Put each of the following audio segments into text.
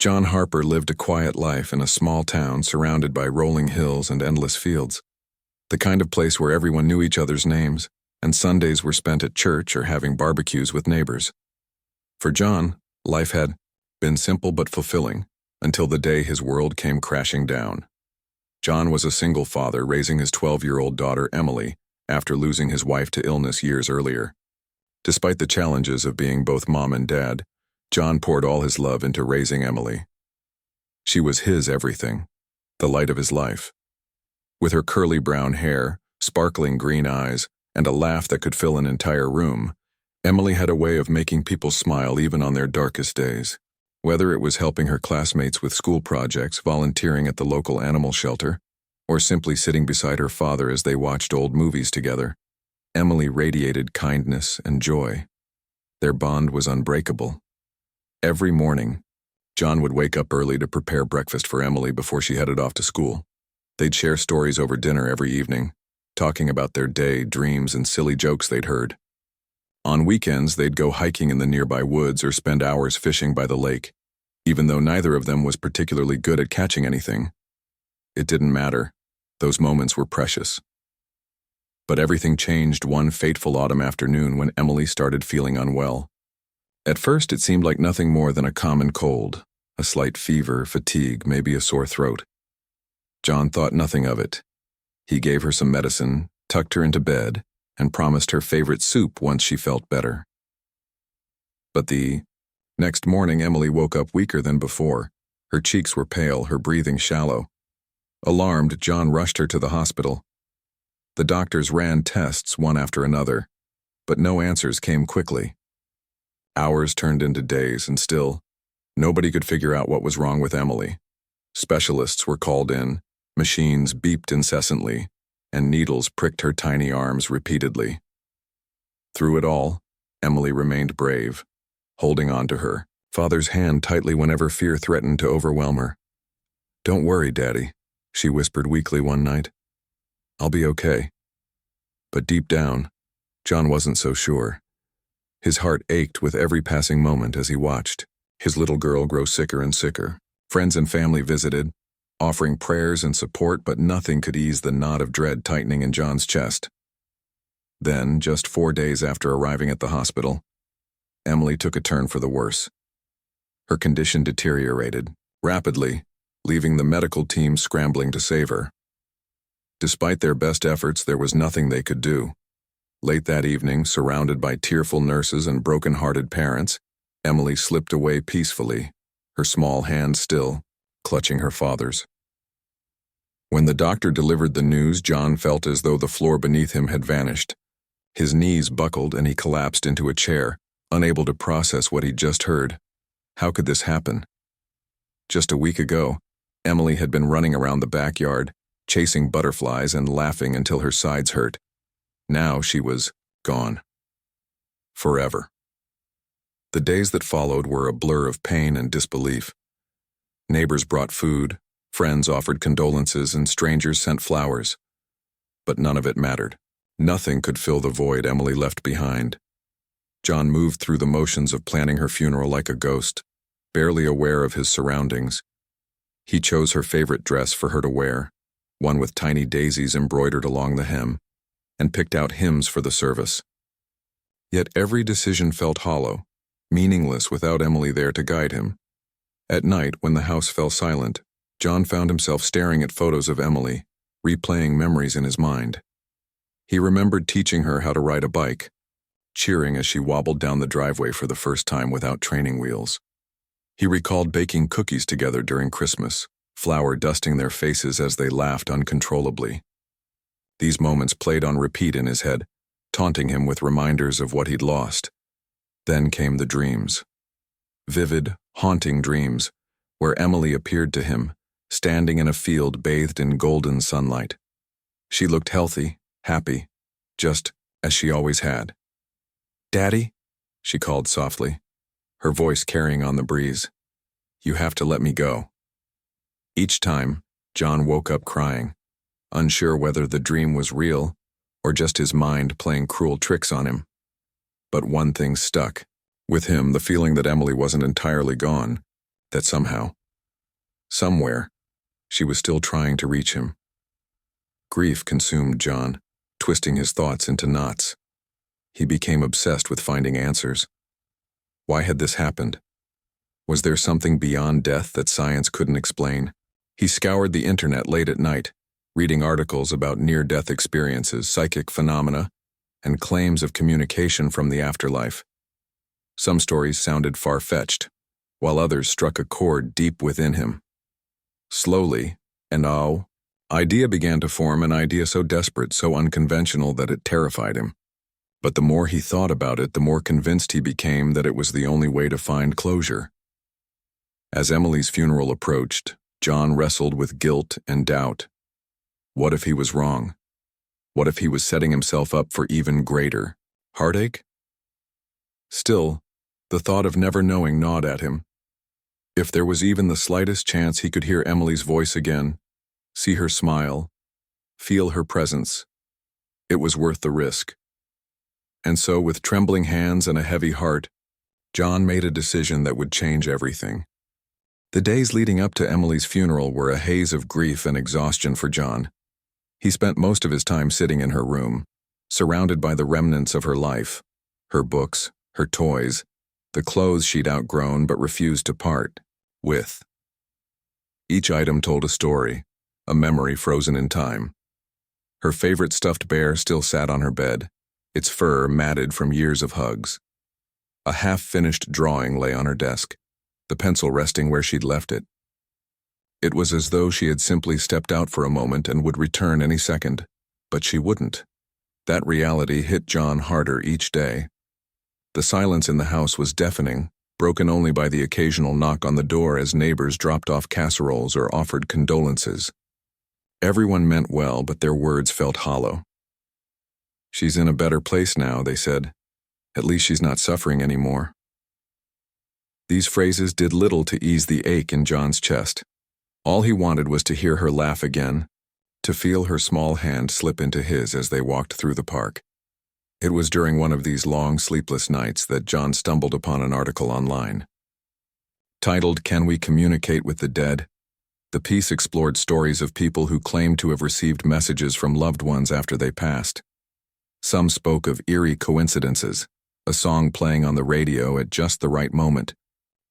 John Harper lived a quiet life in a small town surrounded by rolling hills and endless fields, the kind of place where everyone knew each other's names, and Sundays were spent at church or having barbecues with neighbors. For John, life had been simple but fulfilling, until the day his world came crashing down. John was a single father raising his 12-year-old daughter Emily after losing his wife to illness years earlier. Despite the challenges of being both mom and dad, John poured all his love into raising Emily. She was his everything, the light of his life. With her curly brown hair, sparkling green eyes, and a laugh that could fill an entire room, Emily had a way of making people smile even on their darkest days. Whether it was helping her classmates with school projects, volunteering at the local animal shelter, or simply sitting beside her father as they watched old movies together, Emily radiated kindness and joy. Their bond was unbreakable. Every morning, John would wake up early to prepare breakfast for Emily before she headed off to school. They'd share stories over dinner every evening, talking about their day, dreams, and silly jokes they'd heard. On weekends, they'd go hiking in the nearby woods or spend hours fishing by the lake. Even though neither of them was particularly good at catching anything, it didn't matter. Those moments were precious. But everything changed one fateful autumn afternoon when Emily started feeling unwell. At first, it seemed like nothing more than a common cold, a slight fever, fatigue, maybe a sore throat. John thought nothing of it. He gave her some medicine, tucked her into bed, and promised her favorite soup once she felt better. But the next morning, Emily woke up weaker than before. Her cheeks were pale, her breathing shallow. Alarmed, John rushed her to the hospital. The doctors ran tests one after another, but no answers came quickly. Hours turned into days, and still, nobody could figure out what was wrong with Emily. Specialists were called in, machines beeped incessantly, and needles pricked her tiny arms repeatedly. Through it all, Emily remained brave, holding on to her father's hand tightly whenever fear threatened to overwhelm her. "Don't worry, Daddy," she whispered weakly one night. "I'll be okay." But deep down, John wasn't so sure. His heart ached with every passing moment as he watched his little girl grow sicker and sicker. Friends and family visited, offering prayers and support, but nothing could ease the knot of dread tightening in John's chest. Then, just 4 days after arriving at the hospital, Emily took a turn for the worse. Her condition deteriorated rapidly, leaving the medical team scrambling to save her. Despite their best efforts, there was nothing they could do. Late that evening, surrounded by tearful nurses and broken-hearted parents, Emily slipped away peacefully, her small hand still clutching her father's. When the doctor delivered the news, John felt as though the floor beneath him had vanished. His knees buckled and he collapsed into a chair, unable to process what he'd just heard. How could this happen? Just a week ago, Emily had been running around the backyard, chasing butterflies and laughing until her sides hurt. Now she was gone. Forever. The days that followed were a blur of pain and disbelief. Neighbors brought food, friends offered condolences, and strangers sent flowers. But none of it mattered. Nothing could fill the void Emily left behind. John moved through the motions of planning her funeral like a ghost, barely aware of his surroundings. He chose her favorite dress for her to wear, one with tiny daisies embroidered along the hem, and picked out hymns for the service. Yet every decision felt hollow, meaningless without Emily there to guide him. At night, when the house fell silent, John found himself staring at photos of Emily, replaying memories in his mind. He remembered teaching her how to ride a bike, cheering as she wobbled down the driveway for the first time without training wheels. He recalled baking cookies together during Christmas, flour dusting their faces as they laughed uncontrollably. These moments played on repeat in his head, taunting him with reminders of what he'd lost. Then came the dreams. Vivid, haunting dreams, where Emily appeared to him, standing in a field bathed in golden sunlight. She looked healthy, happy, just as she always had. "Daddy?" she called softly, her voice carrying on the breeze. "You have to let me go." Each time, John woke up crying, unsure whether the dream was real or just his mind playing cruel tricks on him. But one thing stuck. With him, the feeling that Emily wasn't entirely gone, that somehow, somewhere, she was still trying to reach him. Grief consumed John, twisting his thoughts into knots. He became obsessed with finding answers. Why had this happened? Was there something beyond death that science couldn't explain? He scoured the internet late at night, reading articles about near-death experiences, psychic phenomena, and claims of communication from the afterlife. Some stories sounded far-fetched, while others struck a chord deep within him. Slowly, an idea began to form, an idea so desperate, so unconventional that it terrified him. But the more he thought about it, the more convinced he became that it was the only way to find closure. As Emily's funeral approached, John wrestled with guilt and doubt. What if he was wrong? What if he was setting himself up for even greater heartache? Still, the thought of never knowing gnawed at him. If there was even the slightest chance he could hear Emily's voice again, see her smile, feel her presence, it was worth the risk. And so, with trembling hands and a heavy heart, John made a decision that would change everything. The days leading up to Emily's funeral were a haze of grief and exhaustion for John. He spent most of his time sitting in her room, surrounded by the remnants of her life, her books, her toys, the clothes she'd outgrown but refused to part with. Each item told a story, a memory frozen in time. Her favorite stuffed bear still sat on her bed, its fur matted from years of hugs. A half-finished drawing lay on her desk, the pencil resting where she'd left it. It was as though she had simply stepped out for a moment and would return any second, but she wouldn't. That reality hit John harder each day. The silence in the house was deafening, broken only by the occasional knock on the door as neighbors dropped off casseroles or offered condolences. Everyone meant well, but their words felt hollow. "She's in a better place now," they said. "At least she's not suffering anymore." These phrases did little to ease the ache in John's chest. All he wanted was to hear her laugh again, to feel her small hand slip into his as they walked through the park. It was during one of these long, sleepless nights that John stumbled upon an article online. Titled, "Can We Communicate with the Dead?" The piece explored stories of people who claimed to have received messages from loved ones after they passed. Some spoke of eerie coincidences, a song playing on the radio at just the right moment,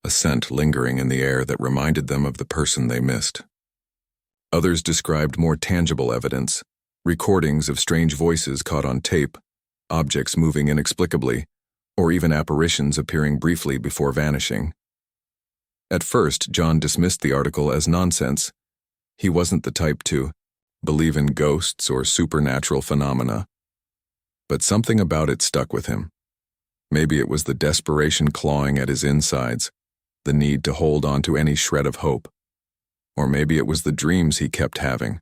a scent lingering in the air that reminded them of the person they missed. Others described more tangible evidence, recordings of strange voices caught on tape, objects moving inexplicably, or even apparitions appearing briefly before vanishing. At first, John dismissed the article as nonsense. He wasn't the type to believe in ghosts or supernatural phenomena. But something about it stuck with him. Maybe it was the desperation clawing at his insides, the need to hold on to any shred of hope. Or maybe it was the dreams he kept having,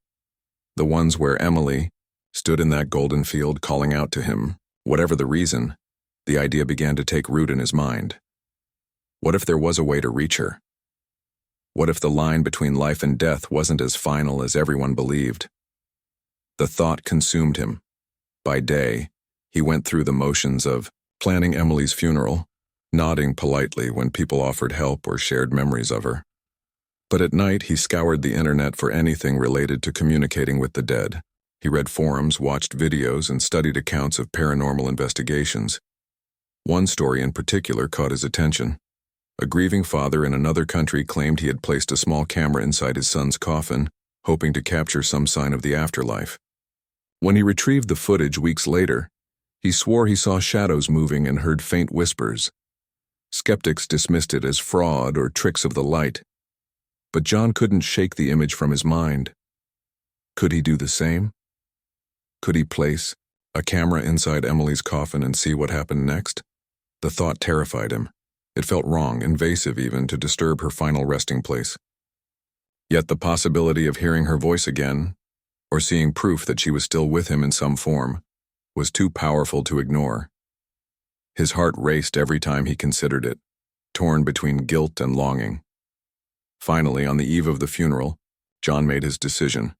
the ones where Emily stood in that golden field calling out to him. Whatever the reason, the idea began to take root in his mind. What if there was a way to reach her? What if the line between life and death wasn't as final as everyone believed? The thought consumed him. By day, he went through the motions of planning Emily's funeral, nodding politely when people offered help or shared memories of her. But at night, he scoured the internet for anything related to communicating with the dead. He read forums, watched videos, and studied accounts of paranormal investigations. One story in particular caught his attention. A grieving father in another country claimed he had placed a small camera inside his son's coffin, hoping to capture some sign of the afterlife. When he retrieved the footage weeks later, he swore he saw shadows moving and heard faint whispers. Skeptics dismissed it as fraud or tricks of the light. But John couldn't shake the image from his mind. Could he do the same? Could he place a camera inside Emily's coffin and see what happened next? The thought terrified him. It felt wrong, invasive even, to disturb her final resting place. Yet the possibility of hearing her voice again, or seeing proof that she was still with him in some form, was too powerful to ignore. His heart raced every time he considered it, torn between guilt and longing. Finally, on the eve of the funeral, John made his decision.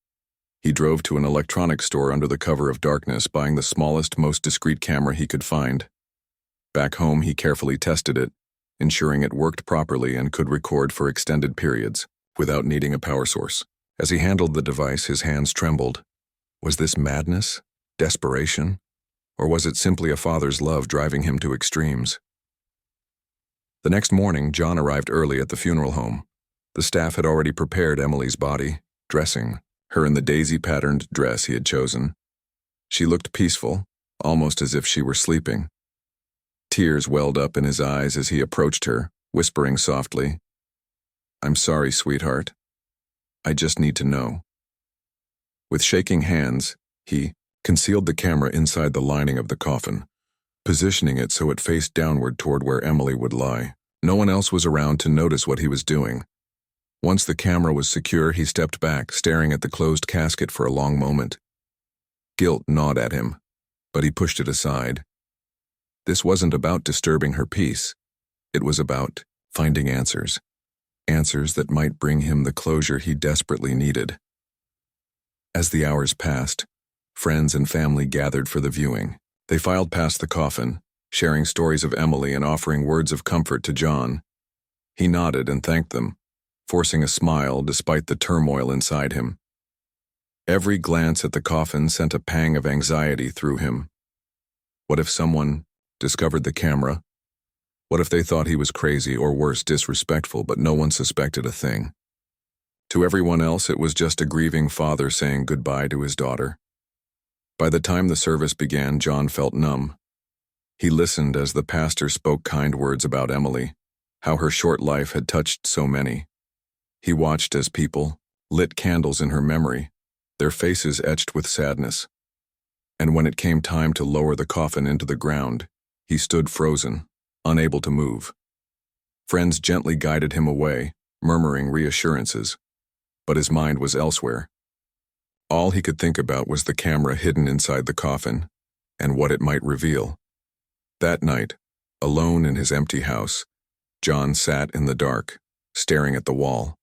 He drove to an electronics store under the cover of darkness, buying the smallest, most discreet camera he could find. Back home, he carefully tested it, ensuring it worked properly and could record for extended periods, without needing a power source. As he handled the device, his hands trembled. Was this madness? Desperation? Or was it simply a father's love driving him to extremes? The next morning, John arrived early at the funeral home. The staff had already prepared Emily's body, dressing her in the daisy-patterned dress he had chosen. She looked peaceful, almost as if she were sleeping. Tears welled up in his eyes as he approached her, whispering softly, "I'm sorry, sweetheart. I just need to know." With shaking hands, he concealed the camera inside the lining of the coffin, positioning it so it faced downward toward where Emily would lie. No one else was around to notice what he was doing. Once the camera was secure, he stepped back, staring at the closed casket for a long moment. Guilt gnawed at him, but he pushed it aside. This wasn't about disturbing her peace. It was about finding answers. Answers that might bring him the closure he desperately needed. As the hours passed, friends and family gathered for the viewing. They filed past the coffin, sharing stories of Emily and offering words of comfort to John. He nodded and thanked them, forcing a smile despite the turmoil inside him. Every glance at the coffin sent a pang of anxiety through him. What if someone discovered the camera? What if they thought he was crazy or worse, disrespectful, but no one suspected a thing? To everyone else, it was just a grieving father saying goodbye to his daughter. By the time the service began, John felt numb. He listened as the pastor spoke kind words about Emily, how her short life had touched so many. He watched as people lit candles in her memory, their faces etched with sadness. And when it came time to lower the coffin into the ground, he stood frozen, unable to move. Friends gently guided him away, murmuring reassurances, but his mind was elsewhere. All he could think about was the camera hidden inside the coffin, and what it might reveal. That night, alone in his empty house, John sat in the dark, staring at the wall.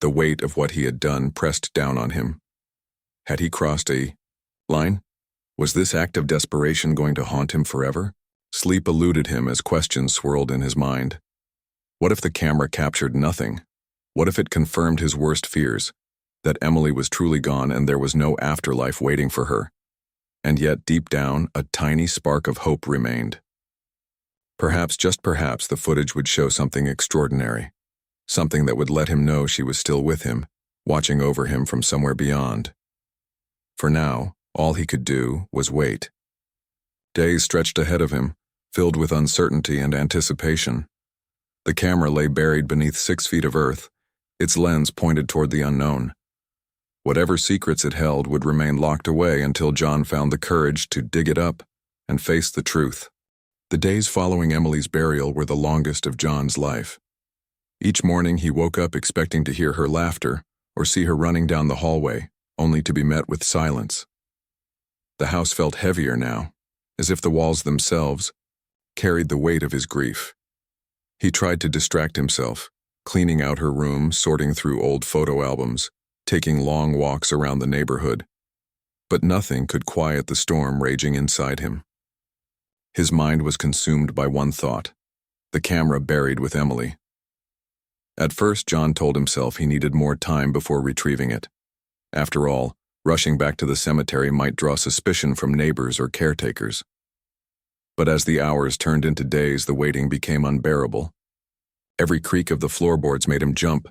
The weight of what he had done pressed down on him. Had he crossed a line? Was this act of desperation going to haunt him forever? Sleep eluded him as questions swirled in his mind. What if the camera captured nothing? What if it confirmed his worst fears, that Emily was truly gone and there was no afterlife waiting for her? And yet, deep down, a tiny spark of hope remained. Perhaps, just perhaps, the footage would show something extraordinary. Something that would let him know she was still with him, watching over him from somewhere beyond. For now, all he could do was wait. Days stretched ahead of him, filled with uncertainty and anticipation. The camera lay buried beneath 6 feet of earth, its lens pointed toward the unknown. Whatever secrets it held would remain locked away until John found the courage to dig it up and face the truth. The days following Emily's burial were the longest of John's life. Each morning he woke up expecting to hear her laughter or see her running down the hallway, only to be met with silence. The house felt heavier now, as if the walls themselves carried the weight of his grief. He tried to distract himself, cleaning out her room, sorting through old photo albums, taking long walks around the neighborhood. But nothing could quiet the storm raging inside him. His mind was consumed by one thought: the camera buried with Emily. At first, John told himself he needed more time before retrieving it. After all, rushing back to the cemetery might draw suspicion from neighbors or caretakers. But as the hours turned into days, the waiting became unbearable. Every creak of the floorboards made him jump,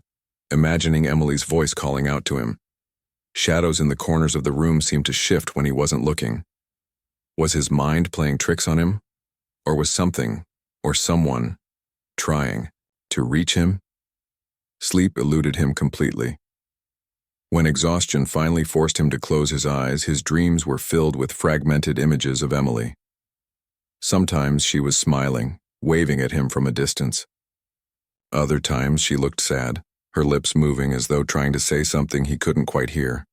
imagining Emily's voice calling out to him. Shadows in the corners of the room seemed to shift when he wasn't looking. Was his mind playing tricks on him? Or was something, or someone, trying to reach him? Sleep eluded him completely. When exhaustion finally forced him to close his eyes, his dreams were filled with fragmented images of Emily. Sometimes she was smiling, waving at him from a distance. Other times she looked sad, her lips moving as though trying to say something he couldn't quite hear.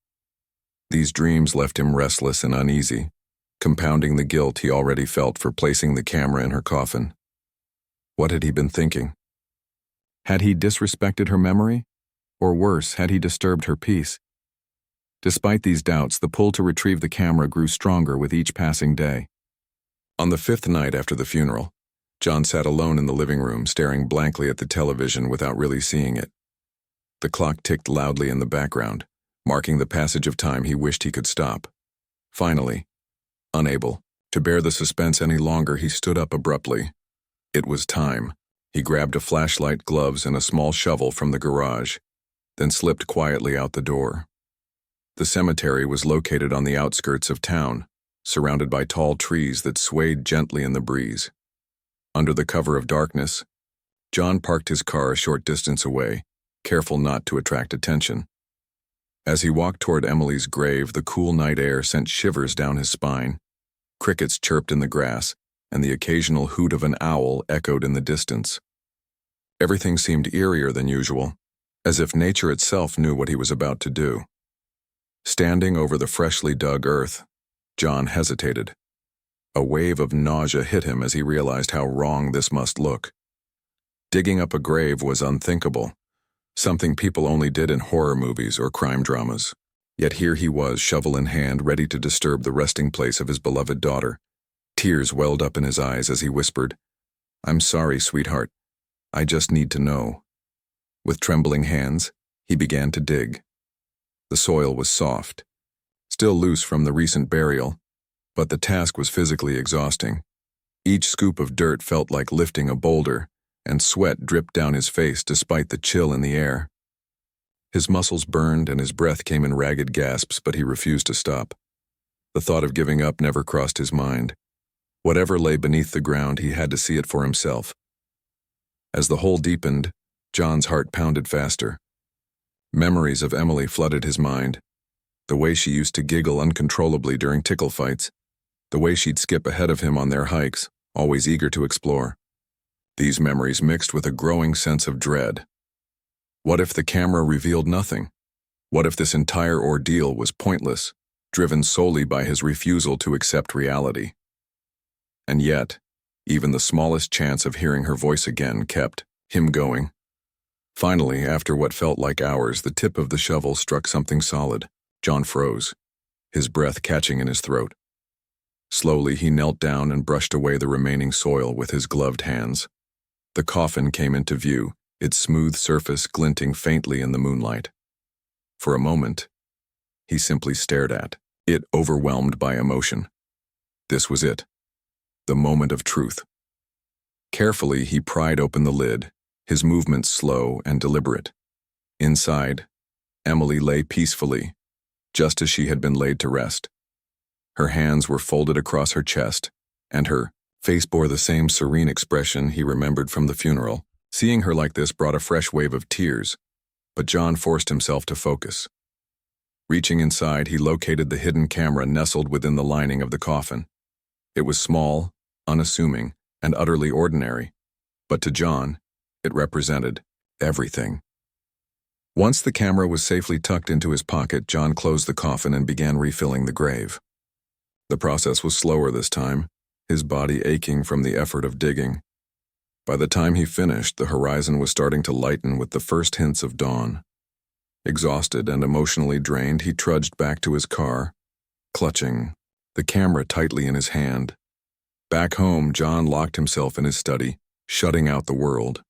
These dreams left him restless and uneasy, compounding the guilt he already felt for placing the camera in her coffin. What had he been thinking? Had he disrespected her memory? Or worse, had he disturbed her peace? Despite these doubts, the pull to retrieve the camera grew stronger with each passing day. On the 5th night after the funeral, John sat alone in the living room, staring blankly at the television without really seeing it. The clock ticked loudly in the background, marking the passage of time he wished he could stop. Finally, unable to bear the suspense any longer, he stood up abruptly. It was time. He grabbed a flashlight, gloves, and a small shovel from the garage, then slipped quietly out the door. The cemetery was located on the outskirts of town, surrounded by tall trees that swayed gently in the breeze. Under the cover of darkness, John parked his car a short distance away, careful not to attract attention. As he walked toward Emily's grave, the cool night air sent shivers down his spine. Crickets chirped in the grass, and the occasional hoot of an owl echoed in the distance. Everything seemed eerier than usual, as if nature itself knew what he was about to do. Standing over the freshly dug earth, John hesitated. A wave of nausea hit him as he realized how wrong this must look. Digging up a grave was unthinkable, something people only did in horror movies or crime dramas. Yet here he was, shovel in hand, ready to disturb the resting place of his beloved daughter. Tears welled up in his eyes as he whispered, "I'm sorry, sweetheart. I just need to know." With trembling hands, he began to dig. The soil was soft, still loose from the recent burial, but the task was physically exhausting. Each scoop of dirt felt like lifting a boulder, and sweat dripped down his face despite the chill in the air. His muscles burned and his breath came in ragged gasps, but he refused to stop. The thought of giving up never crossed his mind. Whatever lay beneath the ground, he had to see it for himself. As the hole deepened, John's heart pounded faster. Memories of Emily flooded his mind. The way she used to giggle uncontrollably during tickle fights. The way she'd skip ahead of him on their hikes, always eager to explore. These memories mixed with a growing sense of dread. What if the camera revealed nothing? What if this entire ordeal was pointless, driven solely by his refusal to accept reality? And yet, even the smallest chance of hearing her voice again kept him going. Finally, after what felt like hours, the tip of the shovel struck something solid. John froze, his breath catching in his throat. Slowly, he knelt down and brushed away the remaining soil with his gloved hands. The coffin came into view, its smooth surface glinting faintly in the moonlight. For a moment, he simply stared at it, overwhelmed by emotion. This was it, the moment of truth. Carefully, he pried open the lid, his movements slow and deliberate. Inside, Emily lay peacefully, just as she had been laid to rest. Her hands were folded across her chest, and her face bore the same serene expression he remembered from the funeral. Seeing her like this brought a fresh wave of tears, but John forced himself to focus. Reaching inside, he located the hidden camera nestled within the lining of the coffin. It was small, unassuming, and utterly ordinary, but to John, it represented everything. Once the camera was safely tucked into his pocket, John closed the coffin and began refilling the grave. The process was slower this time, his body aching from the effort of digging. By the time he finished, the horizon was starting to lighten with the first hints of dawn. Exhausted and emotionally drained, he trudged back to his car, clutching the camera tightly in his hand. Back home, John locked himself in his study, shutting out the world.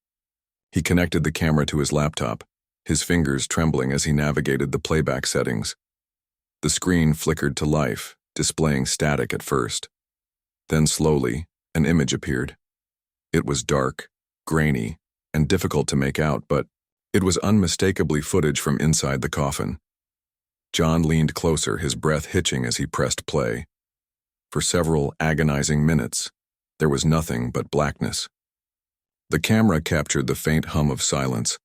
He connected the camera to his laptop, his fingers trembling as he navigated the playback settings. The screen flickered to life, displaying static at first. Then slowly, an image appeared. It was dark, grainy, and difficult to make out, but it was unmistakably footage from inside the coffin. John leaned closer, his breath hitching as he pressed play. For several agonizing minutes, there was nothing but blackness. The camera captured the faint hum of silence,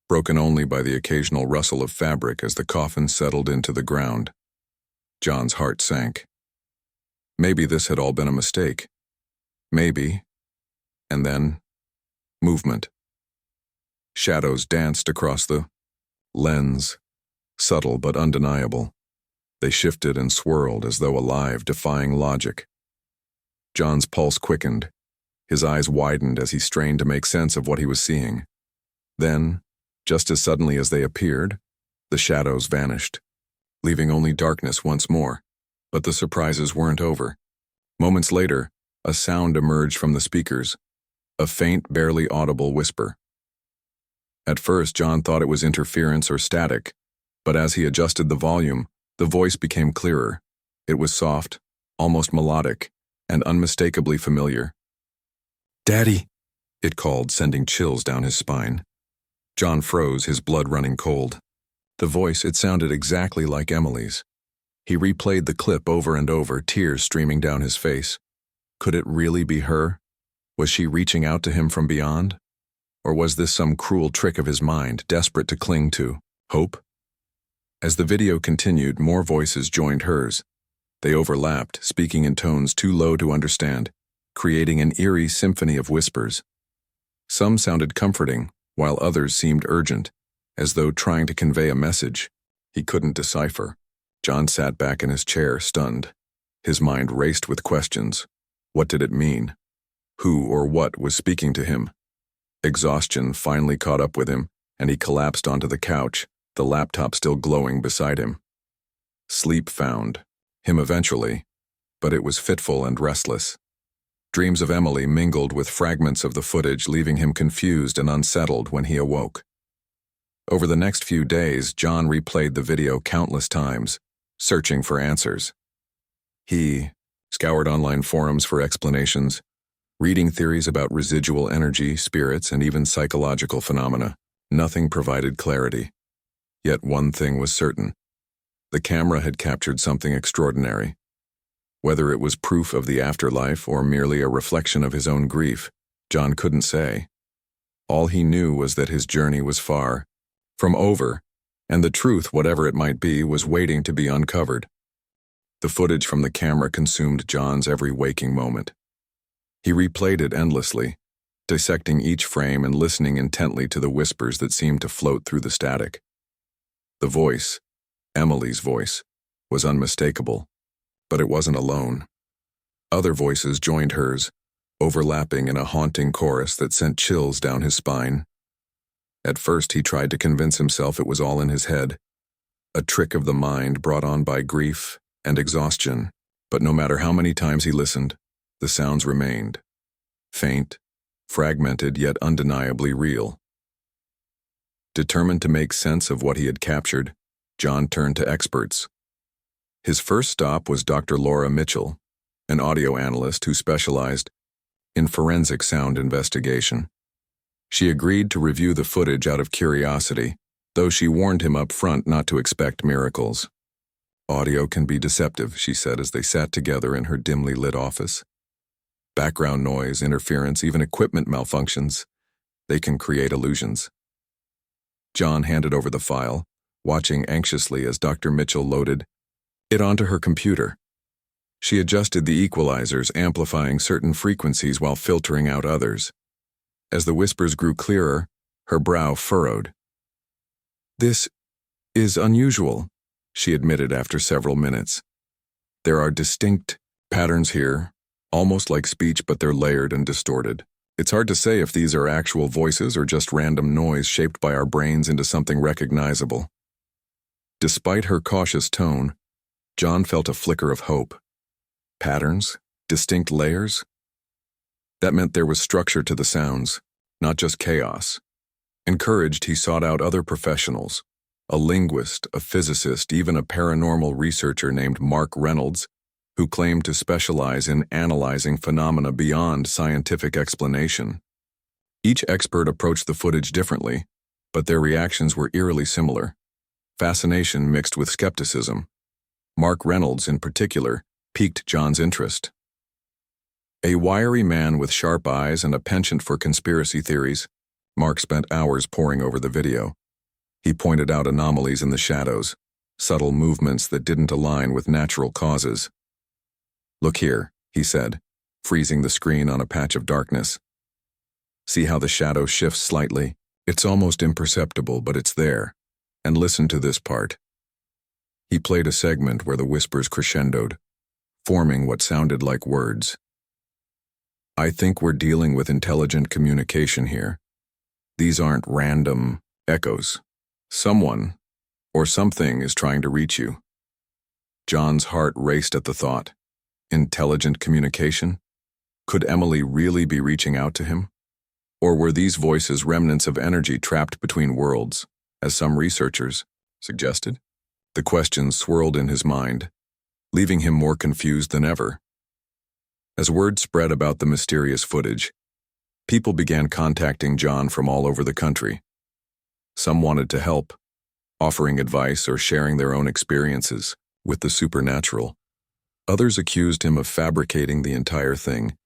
broken only by the occasional rustle of fabric as the coffin settled into the ground. John's heart sank. Maybe this had all been a mistake. Maybe. And then, movement. Shadows danced across the lens, subtle but undeniable. They shifted and swirled as though alive, defying logic. John's pulse quickened. His eyes widened as he strained to make sense of what he was seeing. Then, just as suddenly as they appeared, the shadows vanished, leaving only darkness once more. But the surprises weren't over. Moments later, a sound emerged from the speakers, a faint, barely audible whisper. At first, John thought it was interference or static, but as he adjusted the volume, the voice became clearer. It was soft, almost melodic, and unmistakably familiar. "Daddy," it called, sending chills down his spine. John froze, his blood running cold. The voice, it sounded exactly like Emily's. He replayed the clip over and over, tears streaming down his face. Could it really be her? Was she reaching out to him from beyond? Or was this some cruel trick of his mind, desperate to cling to hope? As the video continued, more voices joined hers. They overlapped, speaking in tones too low to understand, creating an eerie symphony of whispers. Some sounded comforting, while others seemed urgent, as though trying to convey a message he couldn't decipher. John sat back in his chair, stunned. His mind raced with questions. What did it mean? Who or what was speaking to him? Exhaustion finally caught up with him, and he collapsed onto the couch, the laptop still glowing beside him. Sleep found him eventually, but it was fitful and restless. Dreams of Emily mingled with fragments of the footage, leaving him confused and unsettled when he awoke. Over the next few days, John replayed the video countless times, searching for answers. He scoured online forums for explanations, reading theories about residual energy, spirits, and even psychological phenomena. Nothing provided clarity. Yet one thing was certain. The camera had captured something extraordinary. Whether it was proof of the afterlife or merely a reflection of his own grief, John couldn't say. All he knew was that his journey was far from over, and the truth, whatever it might be, was waiting to be uncovered. The footage from the camera consumed John's every waking moment. He replayed it endlessly, dissecting each frame and listening intently to the whispers that seemed to float through the static. The voice, Emily's voice, was unmistakable, but it wasn't alone. Other voices joined hers, overlapping in a haunting chorus that sent chills down his spine. At first, he tried to convince himself it was all in his head, a trick of the mind brought on by grief and exhaustion, but no matter how many times he listened, the sounds remained. Faint, fragmented, yet undeniably real. Determined to make sense of what he had captured, John turned to experts. His first stop was Dr. Laura Mitchell, an audio analyst who specialized in forensic sound investigation. She agreed to review the footage out of curiosity, though she warned him up front not to expect miracles. "Audio can be deceptive," she said as they sat together in her dimly lit office. "Background noise, interference, even equipment malfunctions, they can create illusions." John handed over the file, watching anxiously as Dr. Mitchell loaded it onto her computer. She adjusted the equalizers, amplifying certain frequencies while filtering out others. As the whispers grew clearer, her brow furrowed. "This is unusual," she admitted after several minutes. "There are distinct patterns here, almost like speech, but they're layered and distorted. It's hard to say if these are actual voices or just random noise shaped by our brains into something recognizable." Despite her cautious tone, John felt a flicker of hope. Patterns? Distinct layers? That meant there was structure to the sounds, not just chaos. Encouraged, he sought out other professionals, a linguist, a physicist, even a paranormal researcher named Mark Reynolds, who claimed to specialize in analyzing phenomena beyond scientific explanation. Each expert approached the footage differently, but their reactions were eerily similar. Fascination mixed with skepticism. Mark Reynolds, in particular, piqued John's interest. A wiry man with sharp eyes and a penchant for conspiracy theories, Mark spent hours poring over the video. He pointed out anomalies in the shadows, subtle movements that didn't align with natural causes. "Look here," he said, freezing the screen on a patch of darkness. "See how the shadow shifts slightly? It's almost imperceptible, but it's there. And listen to this part." He played a segment where the whispers crescendoed, forming what sounded like words. "I think we're dealing with intelligent communication here. These aren't random echoes. Someone, or something, is trying to reach you." John's heart raced at the thought. Intelligent communication? Could Emily really be reaching out to him? Or were these voices remnants of energy trapped between worlds, as some researchers suggested? The questions swirled in his mind, leaving him more confused than ever. As word spread about the mysterious footage, people began contacting John from all over the country. Some wanted to help, offering advice or sharing their own experiences with the supernatural. Others accused him of fabricating the entire thing,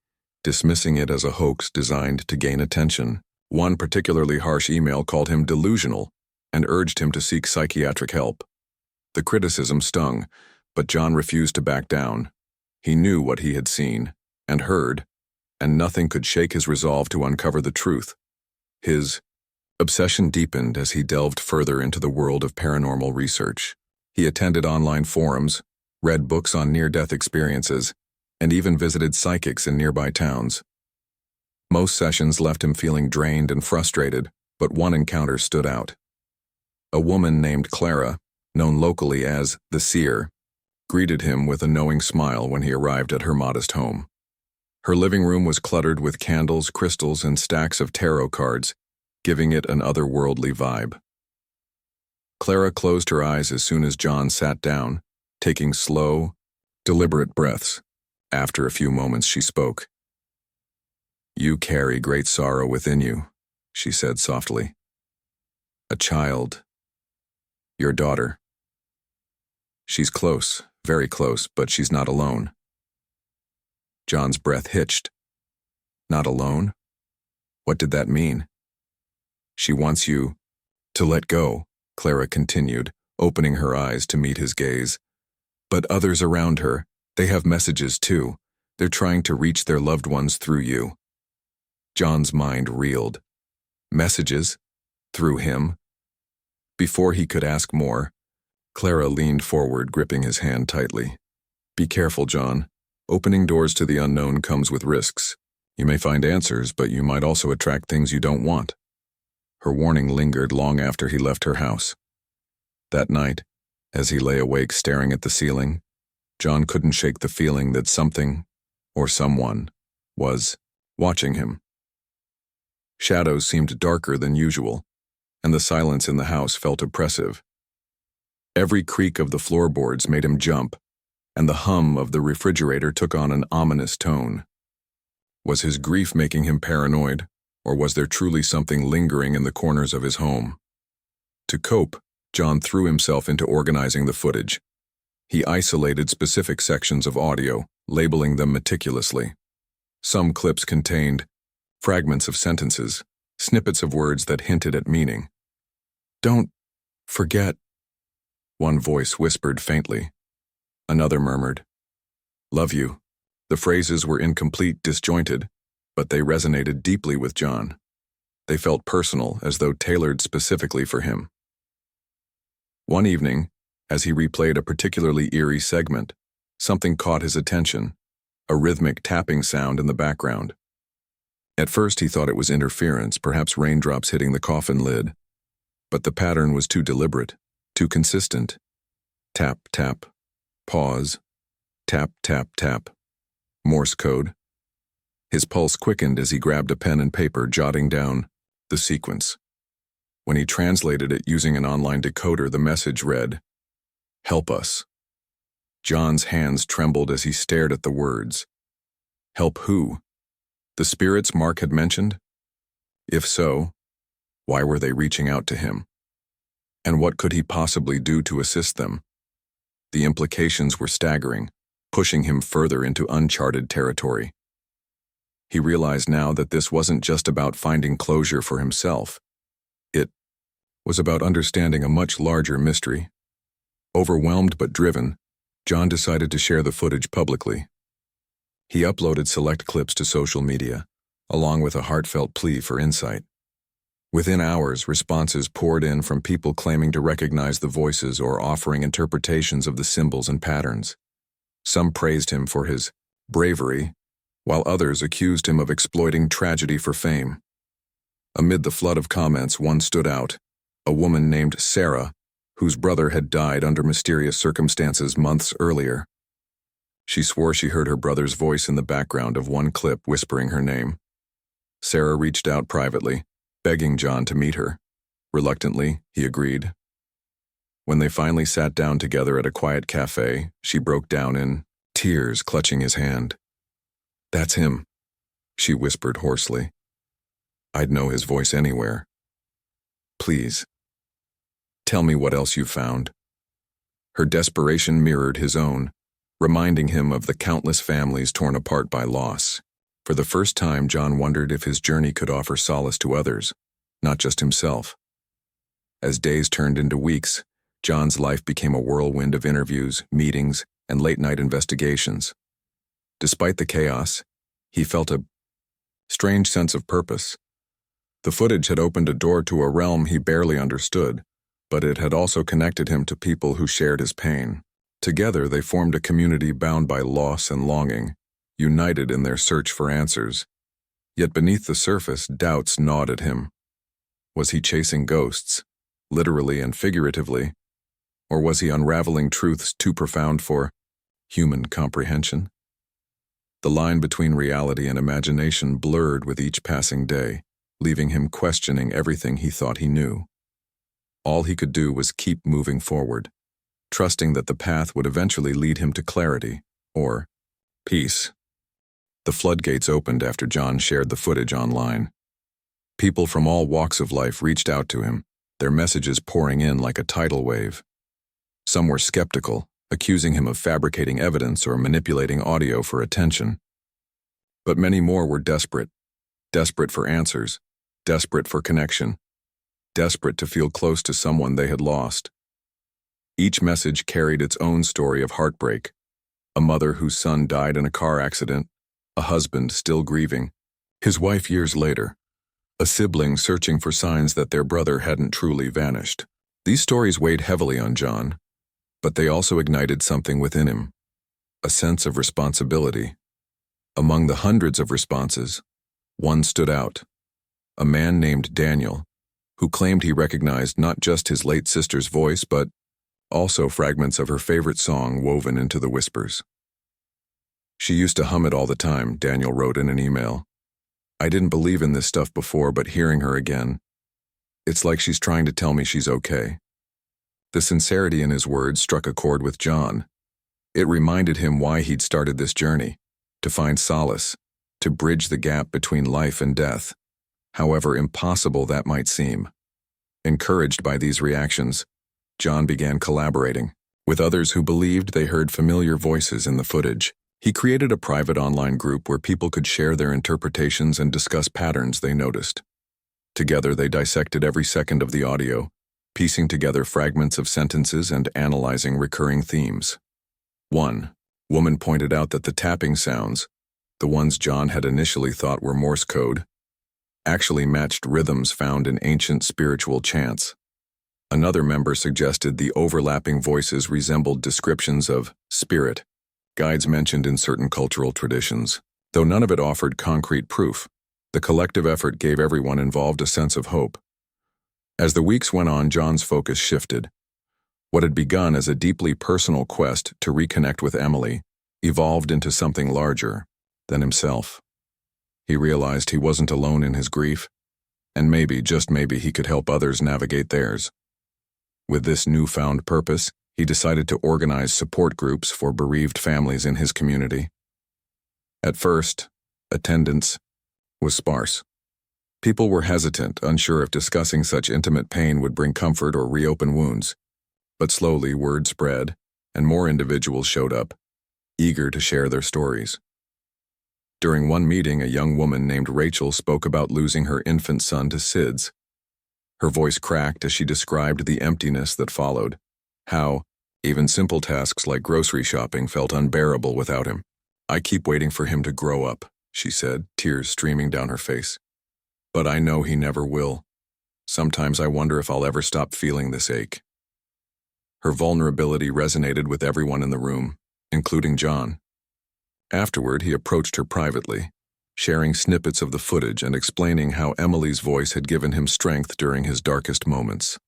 dismissing it as a hoax designed to gain attention. One particularly harsh email called him delusional and urged him to seek psychiatric help. The criticism stung, but John refused to back down. He knew what he had seen and heard, and nothing could shake his resolve to uncover the truth. His obsession deepened as he delved further into the world of paranormal research. He attended online forums, read books on near-death experiences, and even visited psychics in nearby towns. Most sessions left him feeling drained and frustrated, but one encounter stood out. A woman named Clara, known locally as the Seer, greeted him with a knowing smile when he arrived at her modest home. Her living room was cluttered with candles, crystals, and stacks of tarot cards, giving it an otherworldly vibe. Clara closed her eyes as soon as John sat down, taking slow, deliberate breaths. After a few moments, she spoke. "You carry great sorrow within you," she said softly. "A child. Your daughter. She's close, very close, but she's not alone." John's breath hitched. Not alone? What did that mean? "She wants you to let go," Clara continued, opening her eyes to meet his gaze. "But others around her, they have messages too. They're trying to reach their loved ones through you." John's mind reeled. Messages? Through him? Before he could ask more, Clara leaned forward, gripping his hand tightly. "Be careful, John. Opening doors to the unknown comes with risks. You may find answers, but you might also attract things you don't want." Her warning lingered long after he left her house. That night, as he lay awake staring at the ceiling, John couldn't shake the feeling that something, or someone, was watching him. Shadows seemed darker than usual, and the silence in the house felt oppressive. Every creak of the floorboards made him jump, and the hum of the refrigerator took on an ominous tone. Was his grief making him paranoid, or was there truly something lingering in the corners of his home? To cope, John threw himself into organizing the footage. He isolated specific sections of audio, labeling them meticulously. Some clips contained fragments of sentences, snippets of words that hinted at meaning. "Don't forget," one voice whispered faintly. Another murmured, "Love you." The phrases were incomplete, disjointed, but they resonated deeply with John. They felt personal, as though tailored specifically for him. One evening, as he replayed a particularly eerie segment, something caught his attention, a rhythmic tapping sound in the background. At first he thought it was interference, perhaps raindrops hitting the coffin lid, but the pattern was too deliberate, too consistent. Tap, tap, pause, tap, tap, tap. Morse code. His pulse quickened as he grabbed a pen and paper, jotting down the sequence. When he translated it using an online decoder, the message read, "Help us." John's hands trembled as he stared at the words. Help who? The spirits Mark had mentioned? If so, why were they reaching out to him? And what could he possibly do to assist them? The implications were staggering, pushing him further into uncharted territory. He realized now that this wasn't just about finding closure for himself. It was about understanding a much larger mystery. Overwhelmed but driven, John decided to share the footage publicly. He uploaded select clips to social media, along with a heartfelt plea for insight. Within hours, responses poured in from people claiming to recognize the voices or offering interpretations of the symbols and patterns. Some praised him for his bravery, while others accused him of exploiting tragedy for fame. Amid the flood of comments, one stood out, a woman named Sarah, whose brother had died under mysterious circumstances months earlier. She swore she heard her brother's voice in the background of one clip whispering her name. Sarah reached out privately, begging John to meet her. Reluctantly, he agreed. When they finally sat down together at a quiet cafe, she broke down in tears, clutching his hand. "That's him," she whispered hoarsely. "I'd know his voice anywhere. Please, tell me what else you've found." Her desperation mirrored his own, reminding him of the countless families torn apart by loss. For the first time, John wondered if his journey could offer solace to others, not just himself. As days turned into weeks, John's life became a whirlwind of interviews, meetings, and late-night investigations. Despite the chaos, he felt a strange sense of purpose. The footage had opened a door to a realm he barely understood, but it had also connected him to people who shared his pain. Together, they formed a community bound by loss and longing, united in their search for answers. Yet beneath the surface, doubts gnawed at him. Was he chasing ghosts, literally and figuratively? Or was he unraveling truths too profound for human comprehension? The line between reality and imagination blurred with each passing day, leaving him questioning everything he thought he knew. All he could do was keep moving forward, trusting that the path would eventually lead him to clarity, or peace. The floodgates opened after John shared the footage online. People from all walks of life reached out to him, their messages pouring in like a tidal wave. Some were skeptical, accusing him of fabricating evidence or manipulating audio for attention. But many more were desperate for answers, desperate for connection, desperate to feel close to someone they had lost. Each message carried its own story of heartbreak: a mother whose son died in a car accident, a husband still grieving, his wife years later, a sibling searching for signs that their brother hadn't truly vanished. These stories weighed heavily on John, but they also ignited something within him, a sense of responsibility. Among the hundreds of responses, one stood out: a man named Daniel, who claimed he recognized not just his late sister's voice, but also fragments of her favorite song woven into the whispers. "She used to hum it all the time," Daniel wrote in an email. "I didn't believe in this stuff before, but hearing her again, it's like she's trying to tell me she's okay." The sincerity in his words struck a chord with John. It reminded him why he'd started this journey: to find solace, to bridge the gap between life and death, however impossible that might seem. Encouraged by these reactions, John began collaborating with others who believed they heard familiar voices in the footage. He created a private online group where people could share their interpretations and discuss patterns they noticed. Together, they dissected every second of the audio, piecing together fragments of sentences and analyzing recurring themes. One woman pointed out that the tapping sounds, the ones John had initially thought were Morse code, actually matched rhythms found in ancient spiritual chants. Another member suggested the overlapping voices resembled descriptions of spirit guides mentioned in certain cultural traditions. Though none of it offered concrete proof, the collective effort gave everyone involved a sense of hope. As the weeks went on, John's focus shifted. What had begun as a deeply personal quest to reconnect with Emily evolved into something larger than himself. He realized he wasn't alone in his grief, and maybe, just maybe, he could help others navigate theirs. With this newfound purpose, he decided to organize support groups for bereaved families in his community. At first, attendance was sparse. People were hesitant, unsure if discussing such intimate pain would bring comfort or reopen wounds. But slowly, word spread, and more individuals showed up, eager to share their stories. During one meeting, a young woman named Rachel spoke about losing her infant son to SIDS. Her voice cracked as she described the emptiness that followed, how even simple tasks like grocery shopping felt unbearable without him. "I keep waiting for him to grow up," she said, tears streaming down her face. "But I know he never will. Sometimes I wonder if I'll ever stop feeling this ache." Her vulnerability resonated with everyone in the room, including John. Afterward, he approached her privately, sharing snippets of the footage and explaining how Emily's voice had given him strength during his darkest moments.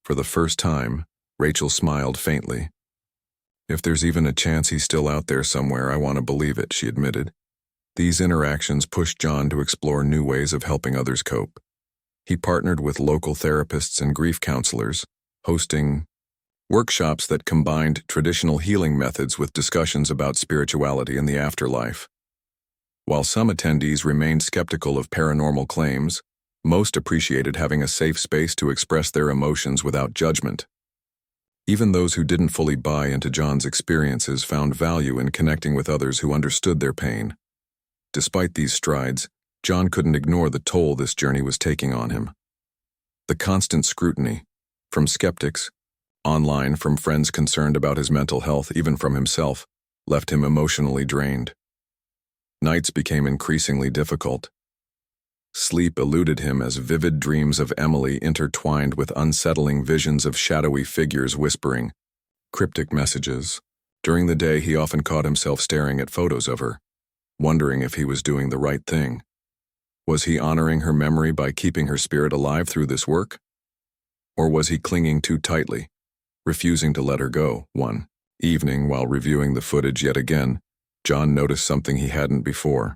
For the first time, Rachel smiled faintly. "If there's even a chance he's still out there somewhere, I want to believe it," she admitted. These interactions pushed John to explore new ways of helping others cope. He partnered with local therapists and grief counselors, hosting workshops that combined traditional healing methods with discussions about spirituality and the afterlife. While some attendees remained skeptical of paranormal claims, most appreciated having a safe space to express their emotions without judgment. Even those who didn't fully buy into John's experiences found value in connecting with others who understood their pain. Despite these strides, John couldn't ignore the toll this journey was taking on him. The constant scrutiny, from skeptics, online from friends concerned about his mental health, even from himself, left him emotionally drained. Nights became increasingly difficult. Sleep eluded him as vivid dreams of Emily intertwined with unsettling visions of shadowy figures whispering cryptic messages. During the day, he often caught himself staring at photos of her, wondering if he was doing the right thing. Was he honoring her memory by keeping her spirit alive through this work? Or was he clinging too tightly, refusing to let her go? One evening, while reviewing the footage yet again, John noticed something he hadn't before.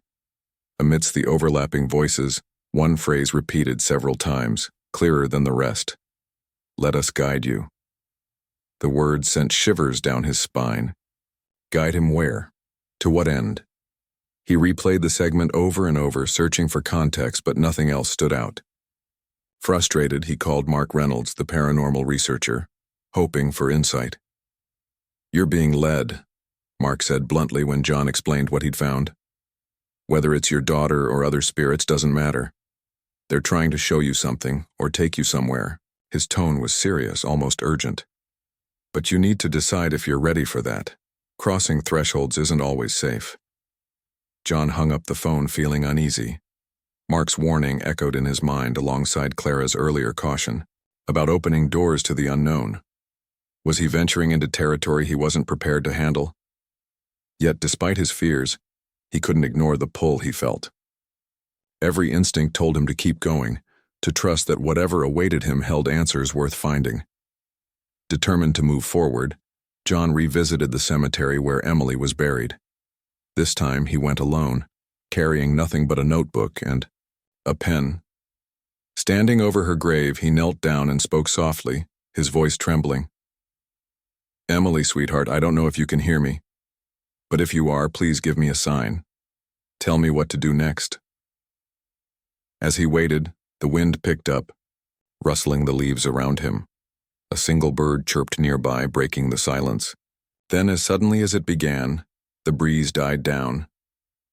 Amidst the overlapping voices, one phrase repeated several times, clearer than the rest. "Let us guide you." The words sent shivers down his spine. Guide him where? To what end? He replayed the segment over and over, searching for context, but nothing else stood out. Frustrated, he called Mark Reynolds, the paranormal researcher, hoping for insight. "You're being led," Mark said bluntly when John explained what he'd found. "Whether it's your daughter or other spirits doesn't matter. They're trying to show you something or take you somewhere." His tone was serious, almost urgent. "But you need to decide if you're ready for that. Crossing thresholds isn't always safe." John hung up the phone feeling uneasy. Mark's warning echoed in his mind alongside Clara's earlier caution about opening doors to the unknown. Was he venturing into territory he wasn't prepared to handle? Yet, despite his fears, he couldn't ignore the pull he felt. Every instinct told him to keep going, to trust that whatever awaited him held answers worth finding. Determined to move forward, John revisited the cemetery where Emily was buried. This time he went alone, carrying nothing but a notebook and a pen. Standing over her grave, he knelt down and spoke softly, his voice trembling. "Emily, sweetheart, I don't know if you can hear me. But if you are, please give me a sign. Tell me what to do next." As he waited, the wind picked up, rustling the leaves around him. A single bird chirped nearby, breaking the silence. Then, as suddenly as it began, the breeze died down,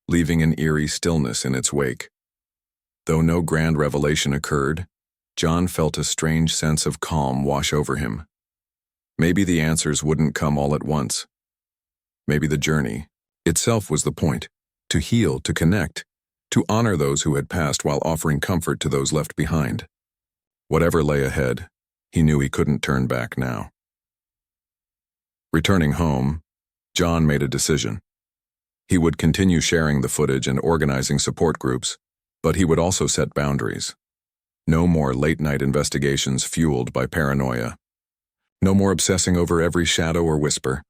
leaving an eerie stillness in its wake. Though no grand revelation occurred, John felt a strange sense of calm wash over him. Maybe the answers wouldn't come all at once. Maybe the journey itself was the point, to heal, to connect, to honor those who had passed while offering comfort to those left behind. Whatever lay ahead, he knew he couldn't turn back now. Returning home, John made a decision. He would continue sharing the footage and organizing support groups, but he would also set boundaries. No more late-night investigations fueled by paranoia. No more obsessing over every shadow or whisper.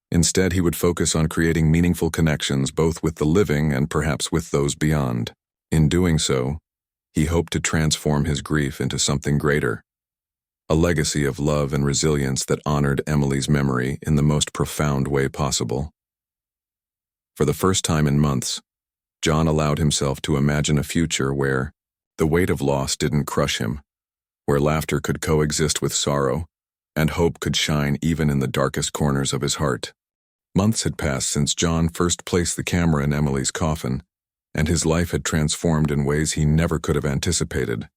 Instead, he would focus on creating meaningful connections both with the living and perhaps with those beyond. In doing so, he hoped to transform his grief into something greater, a legacy of love and resilience that honored Emily's memory in the most profound way possible. For the first time in months, John allowed himself to imagine a future where the weight of loss didn't crush him, where laughter could coexist with sorrow, and hope could shine even in the darkest corners of his heart. Months had passed since John first placed the camera in Emily's coffin, and his life had transformed in ways he never could have anticipated.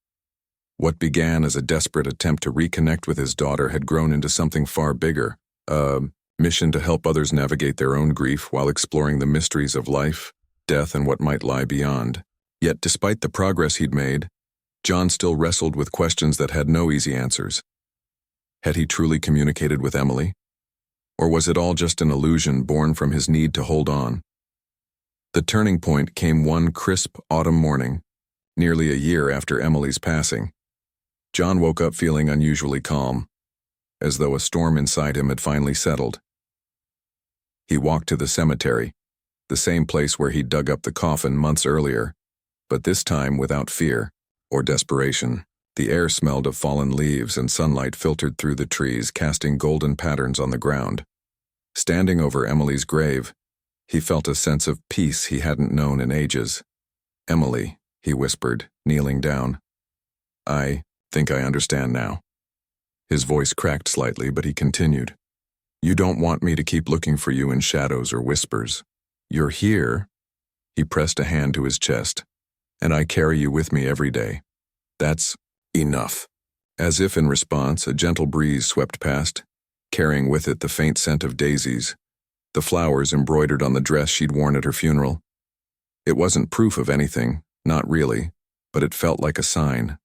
What began as a desperate attempt to reconnect with his daughter had grown into something far bigger, a mission to help others navigate their own grief while exploring the mysteries of life, death, and what might lie beyond. Yet, despite the progress he'd made, John still wrestled with questions that had no easy answers. Had he truly communicated with Emily? Or was it all just an illusion born from his need to hold on? The turning point came one crisp autumn morning, nearly a year after Emily's passing. John woke up feeling unusually calm, as though a storm inside him had finally settled. He walked to the cemetery, the same place where he'd dug up the coffin months earlier, but this time without fear or desperation. The air smelled of fallen leaves and sunlight filtered through the trees, casting golden patterns on the ground. Standing over Emily's grave, he felt a sense of peace he hadn't known in ages. "Emily," he whispered, kneeling down. "I think I understand now." His voice cracked slightly, but he continued. "You don't want me to keep looking for you in shadows or whispers. You're here." He pressed a hand to his chest. "And I carry you with me every day. That's enough." As if in response, a gentle breeze swept past, carrying with it the faint scent of daisies, the flowers embroidered on the dress she'd worn at her funeral. It wasn't proof of anything, not really, but it felt like a sign.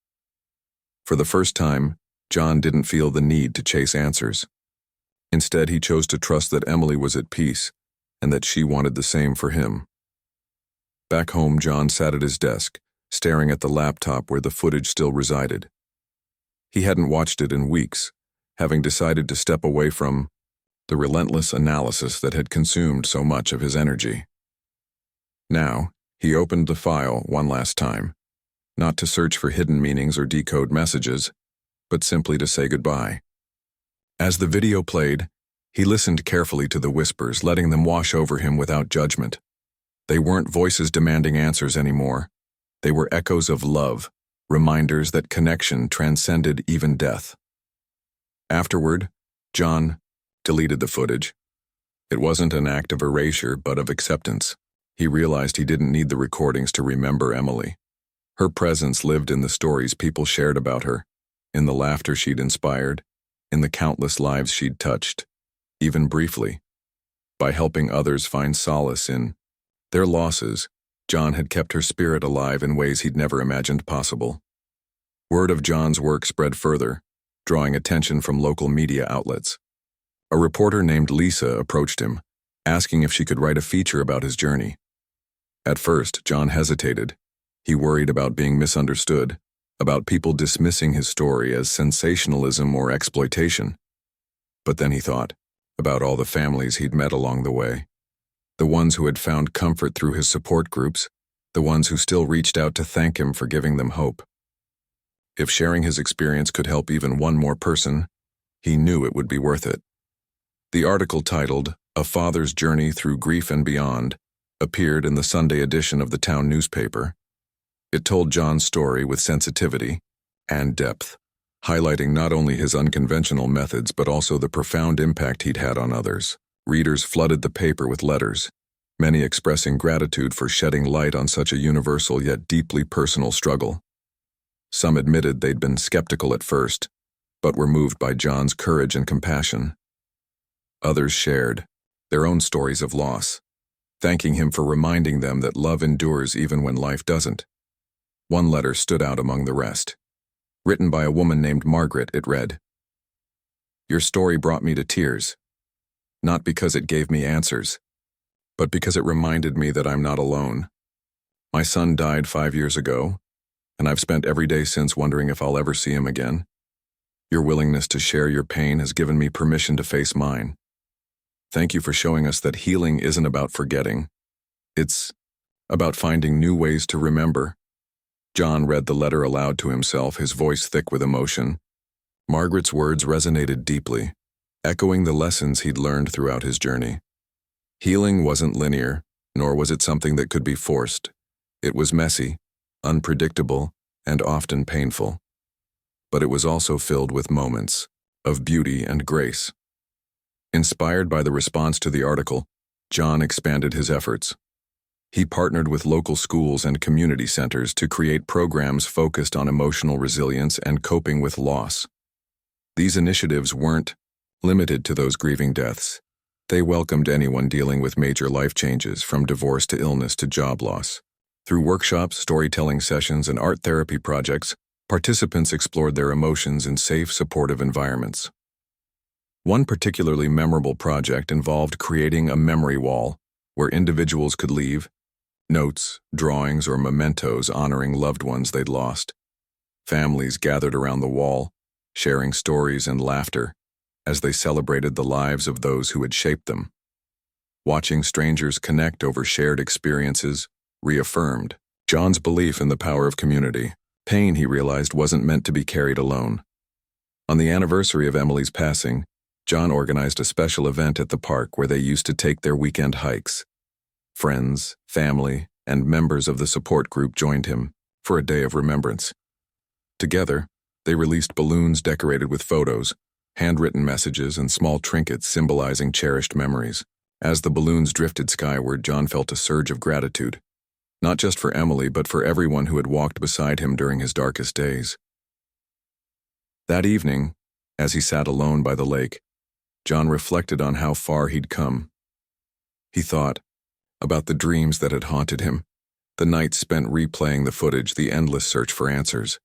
For the first time, John didn't feel the need to chase answers. Instead, he chose to trust that Emily was at peace, and that she wanted the same for him. Back home, John sat at his desk, staring at the laptop where the footage still resided. He hadn't watched it in weeks, having decided to step away from the relentless analysis that had consumed so much of his energy. Now, he opened the file one last time, not to search for hidden meanings or decode messages, but simply to say goodbye. As the video played, he listened carefully to the whispers, letting them wash over him without judgment. They weren't voices demanding answers anymore. They were echoes of love, reminders that connection transcended even death. Afterward, John deleted the footage. It wasn't an act of erasure, but of acceptance. He realized he didn't need the recordings to remember Emily. Her presence lived in the stories people shared about her, in the laughter she'd inspired, in the countless lives she'd touched, even briefly. By helping others find solace in their losses, John had kept her spirit alive in ways he'd never imagined possible. Word of John's work spread further, drawing attention from local media outlets. A reporter named Lisa approached him, asking if she could write a feature about his journey. At first, John hesitated. He worried about being misunderstood, about people dismissing his story as sensationalism or exploitation. But then he thought about all the families he'd met along the way, the ones who had found comfort through his support groups, the ones who still reached out to thank him for giving them hope. If sharing his experience could help even one more person, he knew it would be worth it. The article titled, "A Father's Journey Through Grief and Beyond," appeared in the Sunday edition of the town newspaper. It told John's story with sensitivity and depth, highlighting not only his unconventional methods but also the profound impact he'd had on others. Readers flooded the paper with letters, many expressing gratitude for shedding light on such a universal yet deeply personal struggle. Some admitted they'd been skeptical at first, but were moved by John's courage and compassion. Others shared their own stories of loss, thanking him for reminding them that love endures even when life doesn't. One letter stood out among the rest. Written by a woman named Margaret, it read, "Your story brought me to tears, not because it gave me answers, but because it reminded me that I'm not alone. My son died 5 years ago, and I've spent every day since wondering if I'll ever see him again. Your willingness to share your pain has given me permission to face mine. Thank you for showing us that healing isn't about forgetting. It's about finding new ways to remember." John read the letter aloud to himself, his voice thick with emotion. Margaret's words resonated deeply, echoing the lessons he'd learned throughout his journey. Healing wasn't linear, nor was it something that could be forced. It was messy, unpredictable, and often painful. But it was also filled with moments of beauty and grace. Inspired by the response to the article, John expanded his efforts. He partnered with local schools and community centers to create programs focused on emotional resilience and coping with loss. These initiatives weren't limited to those grieving deaths. They welcomed anyone dealing with major life changes, from divorce to illness to job loss. Through workshops, storytelling sessions, and art therapy projects, participants explored their emotions in safe, supportive environments. One particularly memorable project involved creating a memory wall where individuals could leave notes, drawings, or mementos honoring loved ones they'd lost. Families gathered around the wall, sharing stories and laughter as they celebrated the lives of those who had shaped them. Watching strangers connect over shared experiences reaffirmed John's belief in the power of community. Pain, he realized, wasn't meant to be carried alone. On the anniversary of Emily's passing, John organized a special event at the park where they used to take their weekend hikes. Friends, family, and members of the support group joined him for a day of remembrance. Together, they released balloons decorated with photos, handwritten messages, and small trinkets symbolizing cherished memories. As the balloons drifted skyward, John felt a surge of gratitude, not just for Emily, but for everyone who had walked beside him during his darkest days. That evening, as he sat alone by the lake, John reflected on how far he'd come. He thought about the dreams that had haunted him, the nights spent replaying the footage, the endless search for answers.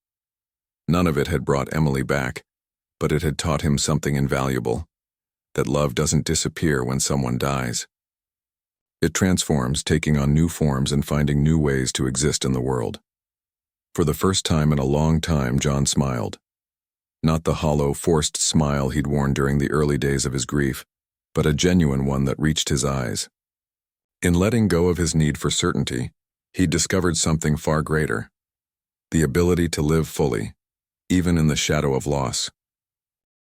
None of it had brought Emily back, but it had taught him something invaluable, that love doesn't disappear when someone dies. It transforms, taking on new forms and finding new ways to exist in the world. For the first time in a long time, John smiled. Not the hollow, forced smile he'd worn during the early days of his grief, but a genuine one that reached his eyes. In letting go of his need for certainty, he'd discovered something far greater: the ability to live fully, even in the shadow of loss.